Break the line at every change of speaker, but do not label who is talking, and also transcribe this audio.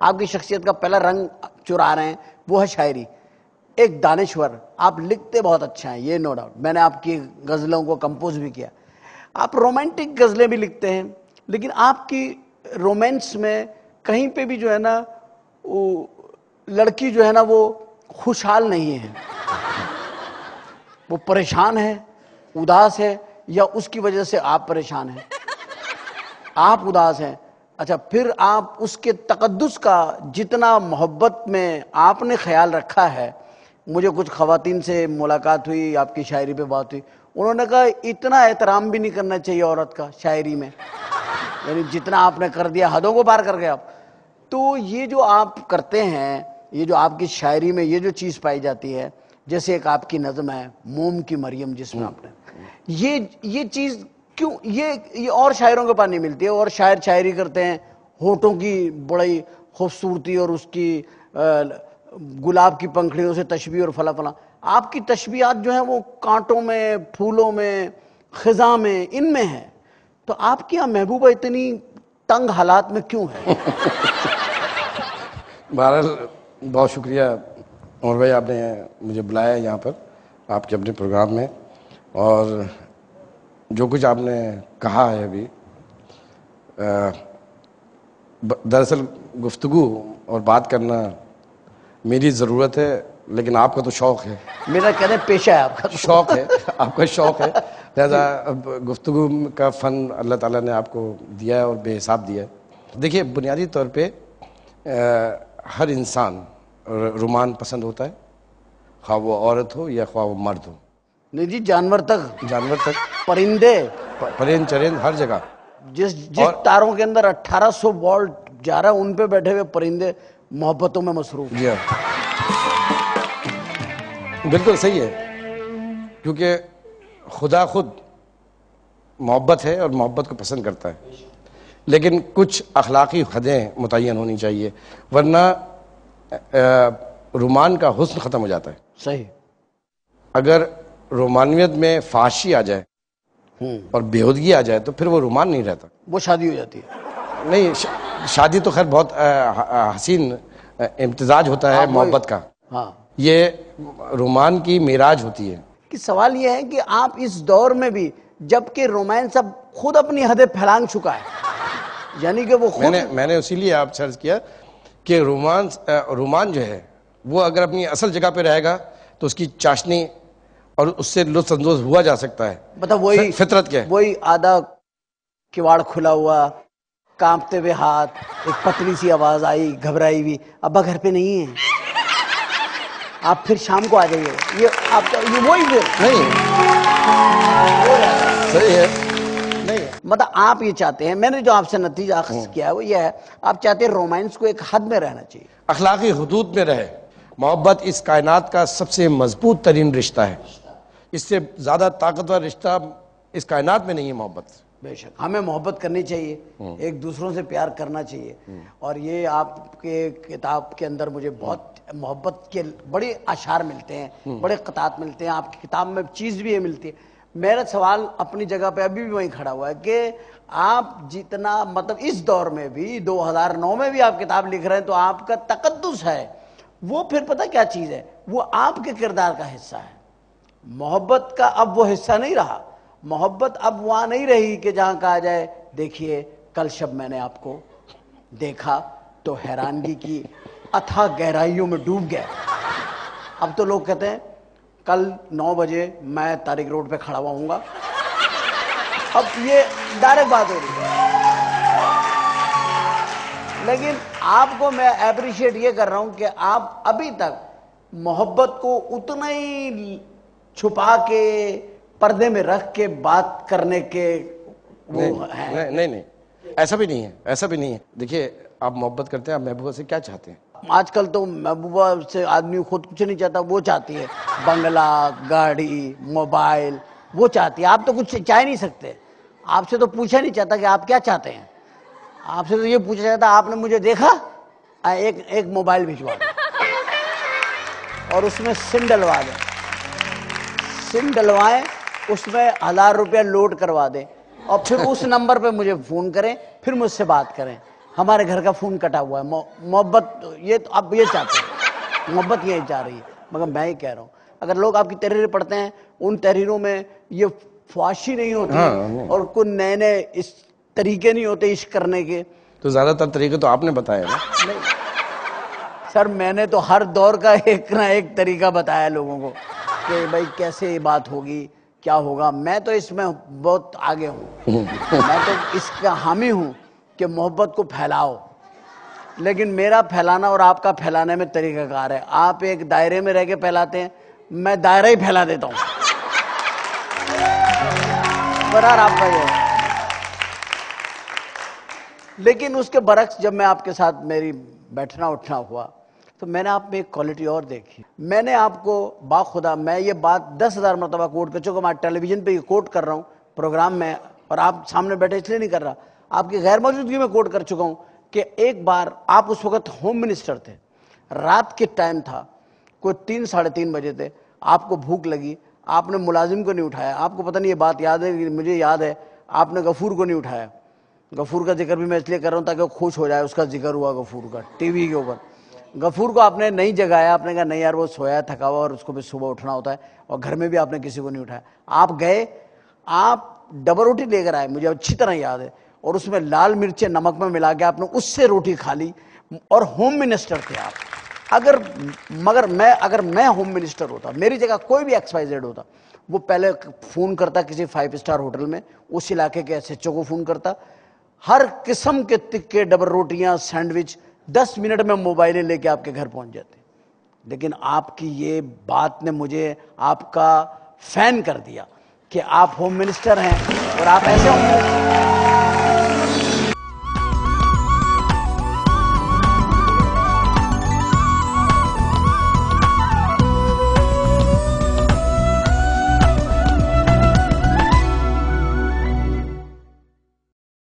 آپ کی شخصیت کا پہلا رنگ چرا رہے ہیں وہ ہے شاعری. ایک دانشور، آپ لکھتے بہت اچھا ہیں، یہ نو ڈاؤٹ، میں نے آپ کی غزلوں کو کمپوز بھی کیا. آپ رومانٹک غزلیں بھی لکھتے ہیں، لیکن آپ کی رومانس میں کہیں پہ بھی جو ہے نا لڑکی جو ہے نا وہ خوشحال نہیں ہے، وہ پریشان ہے، اداس ہے، یا اس کی وجہ سے آپ پریشان ہیں، آپ اداس ہیں. اچھا، پھر آپ اس کے تقدس کا جتنا محبت میں آپ نے خیال رکھا ہے. مجھے کچھ خواتین سے ملاقات ہوئی، آپ کی شاعری پہ بات ہوئی، انہوں نے کہا اتنا احترام بھی نہیں کرنا چاہیے عورت کا شاعری میں، یعنی جتنا آپ نے کر دیا حدوں کو پار کر گئے آپ. تو یہ جو آپ کرتے ہیں، یہ جو آپ کی شاعری میں یہ جو چیز پائی جاتی ہے، جیسے ایک آپ کی نظم ہے موم کی مریم، جس میں آپ نے یہ چیز کیوں یہ اور شاعروں کے پاس نہیں ملتی ہے؟ اور شاعر شاعری کرتے ہیں ہونٹوں کی بڑی خوبصورتی اور اس کی گلاب کی پنکھڑیوں سے تشبیہ اور فلاں فلاں. آپ کی تشبیہات جو ہیں وہ کانٹوں میں، پھولوں میں، خزاں میں، ان میں ہے. تو آپ کی محبوبہ اتنی تنگ حالات میں کیوں ہے؟
بہرحال بہت شکریہ عمر بھائی، آپ نے مجھے بلایا یہاں پر آپ کے اپنے پروگرام میں، اور جو کچھ آپ نے کہا ہے ابھی، دراصل گفتگو اور بات کرنا میری ضرورت ہے، لیکن آپ کا تو شوق ہے.
میرا کہنا ہے پیشہ ہے آپ کا،
شوق ہے، آپ کا شوق ہے، لہذا اب گفتگو کا فن اللہ تعالیٰ نے آپ کو دیا ہے اور بے حساب دیا ہے. دیکھیے، بنیادی طور پہ ہر انسان رومان پسند ہوتا ہے، خواہ وہ عورت ہو یا خواہ وہ مرد ہو.
نہیں جی، جانور تک،
جانور تک،
پرندے،
پرند چرند، ہر جگہ.
جس تاروں کے اندر 1800 وولٹ جا رہا ہے ان پہ بیٹھے ہوئے پرندے محبتوں میں مصروف.
جی ہاں، بالکل صحیح ہے، کیونکہ خدا خود محبت ہے اور محبت کو پسند کرتا ہے. لیکن کچھ اخلاقی حدیں متعین ہونی چاہیے، ورنہ رومان کا حسن ختم ہو جاتا ہے.
صحیح.
اگر رومانویت میں فحاشی آ جائے اور بیہودگی آ جائے تو پھر وہ رومان نہیں رہتا.
وہ شادی ہو جاتی ہے.
نہیں، شادی تو خیر بہت حسین امتزاج ہوتا ہے محبت کا،
ہاں،
یہ رومان کی معراج ہوتی ہے.
کہ سوال یہ ہے کہ آپ اس دور میں بھی، جبکہ رومانس اب خود اپنی حدیں پھیلانگ چکا ہے، یعنی کہ وہ خود
میں نے اسی لیے آپ سے عرض کیا کہ رومان جو ہے وہ اگر اپنی اصل جگہ پہ رہے گا تو اس کی چاشنی اور اس سے لطف اندوز ہوا جا سکتا ہے.
مطلب وہی
فطرت کے
وہی آدھا کواڑ کھلا ہوا، کانپتے ہوئے ہاتھ، ایک پتلی سی آواز آئی گھبرائی ہوئی، ابا گھر پہ نہیں ہے، آپ پھر شام کو آ جائیے. یہ آپ کا یہ وہی
نہیں صحیح ہے. نہیں،
مطلب آپ یہ چاہتے ہیں، میں نے جو آپ سے نتیجہ اخذ کیا ہے وہ یہ ہے، آپ چاہتے ہیں رومانس کو ایک حد میں رہنا چاہیے،
اخلاقی حدود میں رہے. محبت اس کائنات کا سب سے مضبوط ترین رشتہ ہے، اس سے زیادہ طاقتور رشتہ اس کائنات میں نہیں ہے محبت.
بے شک ہمیں محبت کرنی چاہیے، ایک دوسروں سے پیار کرنا چاہیے. اور یہ آپ کے کتاب کے اندر مجھے بہت محبت کے بڑے اشعار ملتے ہیں، بڑے قطعات ملتے ہیں، آپ کی کتاب میں چیز بھی یہ ملتی ہے. میرا سوال اپنی جگہ پہ ابھی بھی وہیں کھڑا ہوا ہے کہ آپ جتنا مطلب اس دور میں بھی 2009 میں بھی آپ کتاب لکھ رہے ہیں تو آپ کا تقدس ہے، وہ پھر پتہ کیا چیز ہے، وہ آپ کے کردار کا حصہ ہے. محبت کا اب وہ حصہ نہیں رہا. محبت اب وہاں نہیں رہی کہ جہاں کہا جائے دیکھیے کل شب میں نے آپ کو دیکھا تو حیرانگی کی اتھا گہرائیوں میں ڈوب گیا. اب تو لوگ کہتے ہیں کل 9 بجے میں تاریخ روڈ پہ کھڑا ہوا ہوں گا. اب یہ ڈائریکٹ بات ہو رہی ہے. لیکن آپ کو میں اپریشیٹ یہ کر رہا ہوں کہ آپ ابھی تک محبت کو اتنا ہی چھپا کے پردے میں رکھ کے بات کرنے کے وہ ہیں.
نہیں، ایسا بھی نہیں ہے، ایسا بھی نہیں ہے. دیکھیے، آپ محبت کرتے ہیں، آپ محبوبہ سے کیا چاہتے ہیں؟
آج کل تو محبوبہ سے آدمی خود کچھ نہیں چاہتا، وہ چاہتی ہے بنگلہ، گاڑی، موبائل، وہ چاہتی ہے. آپ تو کچھ چاہ نہیں سکتے. آپ سے تو پوچھا نہیں چاہتا کہ آپ کیا چاہتے ہیں. آپ سے تو یہ پوچھا جاتا آپ نے مجھے دیکھا، ایک موبائل بھجوا دیں اور اس میں سم ڈلوا دیں، سم ڈلوائیں، اس میں 1000 روپیہ لوڈ کروا دیں اور پھر اس نمبر پہ مجھے فون کریں، پھر مجھ سے بات کریں. ہمارے گھر کا فون کٹا ہوا ہے. محبت یہ تو اب یہ چاہتے ہیں, محبت یہی چاہ رہی ہے. مگر میں ہی کہہ رہا ہوں, اگر لوگ آپ کی تحریریں پڑھتے ہیں, ان تحریروں میں یہ فحاشی نہیں ہوتی اور کوئی نئے نئے اس طریقے نہیں ہوتے عشق کرنے کے.
تو زیادہ تر طریقے تو آپ نے بتایا نا.
نہیں سر, میں نے تو ہر دور کا ایک نہ ایک طریقہ بتایا لوگوں کو کہ بھائی کیسے یہ بات ہوگی, کیا ہوگا. میں تو اس میں بہت آگے ہوں. میں تو اس کا حامی ہوں کہ محبت کو پھیلاؤ, لیکن میرا پھیلانا اور آپ کا پھیلانے میں طریقہ کار ہے. آپ ایک دائرے میں رہ کے پھیلاتے ہیں, میں دائرہ ہی پھیلا دیتا ہوں. برار آپ کا یہ. لیکن اس کے برعکس جب میں آپ کے ساتھ میری بیٹھنا اٹھنا ہوا تو میں نے آپ میں ایک کوالٹی اور دیکھی. میں نے آپ کو باخدا, میں یہ بات 10,000 مرتبہ کوٹ کر چکا. میں ٹیلی ویژن پہ یہ کوٹ کر رہا ہوں پروگرام میں, اور آپ سامنے بیٹھے اس لیے نہیں کر رہا, آپ کی غیر موجودگی میں کوٹ کر چکا ہوں کہ ایک بار آپ اس وقت ہوم منسٹر تھے, رات کے ٹائم تھا, کوئی 3 ساڑھے 3 بجے تھے, آپ کو بھوک لگی, آپ نے ملازم کو نہیں اٹھایا. آپ کو پتہ نہیں یہ بات یاد ہے, مجھے یاد ہے, آپ نے غفور کو نہیں اٹھایا. غفور کا ذکر بھی میں اس لیے کر رہا ہوں تاکہ وہ خوش ہو جائے. اس کا ذکر ہوا غفور کا ٹی وی کے اوپر. غفور کو آپ نے نہیں جگایا, آپ نے کہا نہیں یار وہ سویا ہے, تھکا ہوا, اور اس کو بھی صبح اٹھنا ہوتا ہے, اور گھر میں بھی آپ نے کسی کو نہیں اٹھایا. آپ گئے, آپ ڈبل روٹی لے کر آئے, مجھے اچھی طرح یاد ہے, اور اس میں لال مرچیں نمک میں ملا کے آپ نے اس سے روٹی کھا لی, اور ہوم منسٹر تھے آپ. اگر میں ہوم منسٹر ہوتا, میری جگہ کوئی بھی ایکس وائی زیڈ ہوتا, وہ پہلے فون کرتا کسی 5 اسٹار ہوٹل میں, اس علاقے کے ایس ایچ او کو فون کرتا, ہر قسم کے تکے, ڈبل روٹیاں, سینڈوچ 10 منٹ میں موبائلیں لے کے آپ کے گھر پہنچ جاتے. لیکن آپ کی یہ بات نے مجھے آپ کا فین کر دیا کہ آپ ہوم منسٹر ہیں, اور آپ ایسے ہوم منسٹر